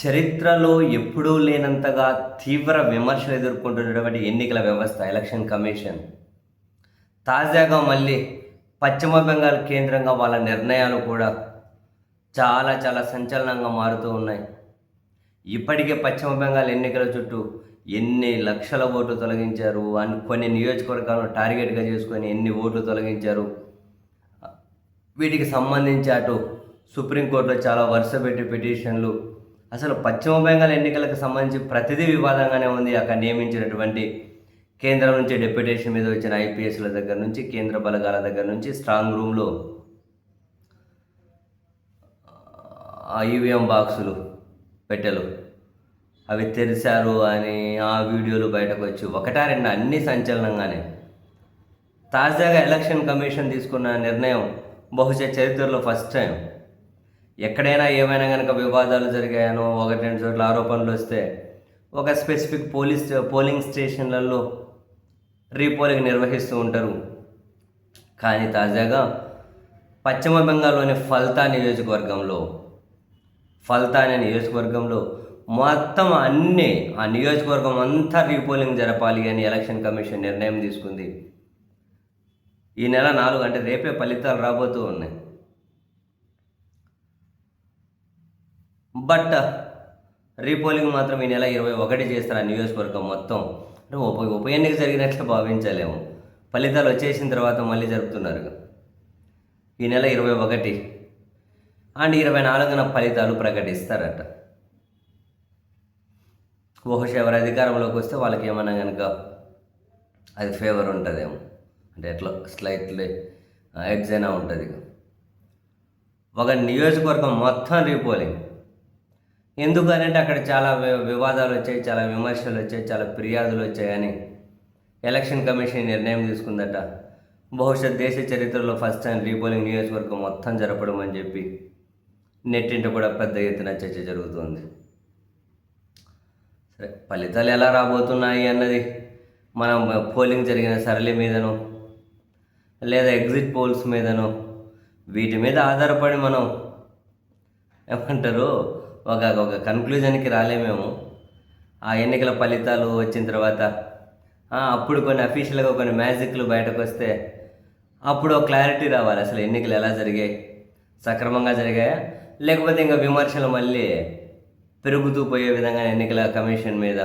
చరిత్రలో ఎప్పుడూ లేనంతగా తీవ్ర విమర్శలు ఎదుర్కొంటున్నటువంటి ఎన్నికల వ్యవస్థ ఎలక్షన్ కమిషన్ తాజాగా మళ్ళీ పశ్చిమ బెంగాల్ కేంద్రంగా వాళ్ళ నిర్ణయాలు కూడా చాలా చాలా సంచలనంగా మారుతూ ఉన్నాయి. ఇప్పటికే పశ్చిమ బెంగాల్ ఎన్నికల చుట్టూ ఎన్ని లక్షల ఓట్లు తొలగించారు అని కొన్ని నియోజకవర్గాలను టార్గెట్గా చేసుకొని ఎన్ని ఓట్లు తొలగించారు, వీటికి సంబంధించి అటు సుప్రీంకోర్టులో చాలా వరుసపెట్టి పిటిషన్లు. అసలు పశ్చిమ బెంగాల్ ఎన్నికలకు సంబంధించి ప్రతిదీ వివాదంగానే ఉంది. అక్కడ నియమించినటువంటి కేంద్రం నుంచి డెప్యుటేషన్ మీద వచ్చిన ఐపీఎస్ల దగ్గర నుంచి, కేంద్ర బలగాల దగ్గర నుంచి, స్ట్రాంగ్ రూమ్లో ఈవీఎం బాక్సులు పెట్టెలు అవి తెరిచారు అని ఆ వీడియోలు బయటకు వచ్చి ఒకటా రెండు అన్ని సంచలనంగానే. తాజాగా ఎలక్షన్ కమిషన్ తీసుకున్న నిర్ణయం బహుశా చరిత్రలో ఫస్ట్ టైం. ఎక్కడైనా ఏమైనా కనుక వివాదాలు జరిగాయనో, ఒకటి రెండు చోట్ల ఆరోపణలు వస్తే ఒక స్పెసిఫిక్ పోలింగ్ స్టేషన్లలో రీపోలింగ్ నిర్వహిస్తూ ఉంటారు. కానీ తాజాగా పశ్చిమ బెంగాల్లోని ఫల్తా అనే నియోజకవర్గంలో మొత్తం ఆ నియోజకవర్గం అంతా రీపోలింగ్ జరపాలి అని ఎలక్షన్ కమిషన్ నిర్ణయం తీసుకుంది. ఈ నెల 4 అంటే రేపే ఫలితాలు రాబోతూ ఉన్నాయి. బట్ రీపోలింగ్ మాత్రం ఈ నెల 21 చేస్తారు ఆ నియోజకవర్గం మొత్తం. అంటే ఉప ఎన్నిక జరిగినట్లు భావించలేము. ఫలితాలు వచ్చేసిన తర్వాత మళ్ళీ జరుపుతున్నారు. ఈ నెల 21 అండ్ 24న ఫలితాలు ప్రకటిస్తారట. బహుశా ఎవరు అధికారంలోకి వస్తే వాళ్ళకి ఏమన్నా కనుక అది ఫేవర్ ఉంటుందేమో, అంటే ఎట్లా స్లైట్లీ ఎడ్జ్ అయినా ఉంటుంది. ఒక నియోజకవర్గం మొత్తం రీపోలింగ్. ఎందుకనంటే అక్కడ చాలా వివాదాలు వచ్చాయి, చాలా విమర్శలు వచ్చాయి, చాలా ఫిర్యాదులు వచ్చాయని ఎలక్షన్ కమిషన్ నిర్ణయం తీసుకుందట. బహుశా దేశ చరిత్రలో ఫస్ట్ టైం రీపోలింగ్ నియోజకవర్గం మొత్తం జరపడం అని చెప్పి నెట్టింట కూడా పెద్ద ఎత్తున చర్చ జరుగుతుంది. సరే, ఫలితాలు ఎలా రాబోతున్నాయి అన్నది మనం పోలింగ్ జరిగిన సరళి మీదనో లేదా ఎగ్జిట్ పోల్స్ మీదనో వీటి మీద ఆధారపడి మనం ఏమంటారు ఒక కన్క్లూజన్కి రాలేమేమో. ఆ ఎన్నికల ఫలితాలు వచ్చిన తర్వాత అప్పుడు కొన్ని అఫీషియల్గా కొన్ని మ్యాజిక్లు బయటకు వస్తే అప్పుడు ఒక క్లారిటీ రావాలి. అసలు ఎన్నికలు ఎలా జరిగాయి, సక్రమంగా జరిగాయా, లేకపోతే ఇంకా విమర్శలు మళ్ళీ పెరుగుతూ పోయే విధంగా ఎన్నికల కమిషన్ మీద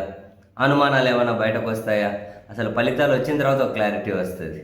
అనుమానాలు ఏమైనా బయటకు వస్తాయా. అసలు ఫలితాలు వచ్చిన తర్వాత ఒక క్లారిటీ వస్తుంది.